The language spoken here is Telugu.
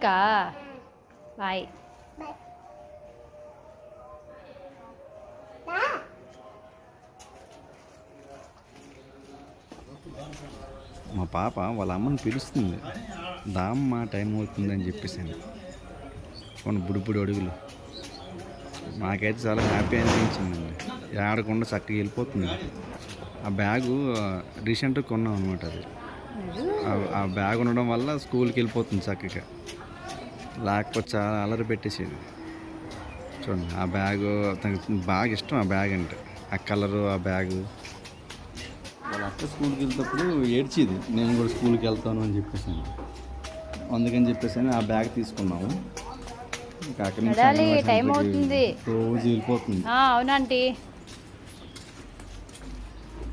స్కూల్కా బాయ్. మా పాప వాళ్ళ అమ్మని పిలుస్తుంది, దామ్మ టైం అవుతుందని చెప్పేసాను. కొన్ని బుడిబుడి అడుగులు. నాకైతే చాలా హ్యాపీ అనిపించిందండి. ఆడకుండా చక్కగా వెళ్ళిపోతుంది. ఆ బ్యాగు రీసెంట్గా కొన్నాం అనమాట. అది ఆ బ్యాగ్ ఉండడం వల్ల స్కూల్కి వెళ్ళిపోతుంది చక్కగా, లేకపోతే చాలా అలరి పెట్టేసేది. చూడండి ఆ బ్యాగు తనకి బాగా ఇష్టం. ఆ బ్యాగ్ అంటే ఆ కలరు, ఆ బ్యాగు. వాళ్ళ అక్క స్కూల్కి వెళ్తేప్పుడు ఏడ్చేది, నేను కూడా స్కూల్కి వెళ్తాను అని చెప్పేసాను. అందుకని చెప్పేసి ఆ బ్యాగ్ తీసుకున్నాము. ఇంకా అక్కడి నుంచి టైం అవుతుంది. రోజు వెళ్ళిపోతుంది. అవునంటీ.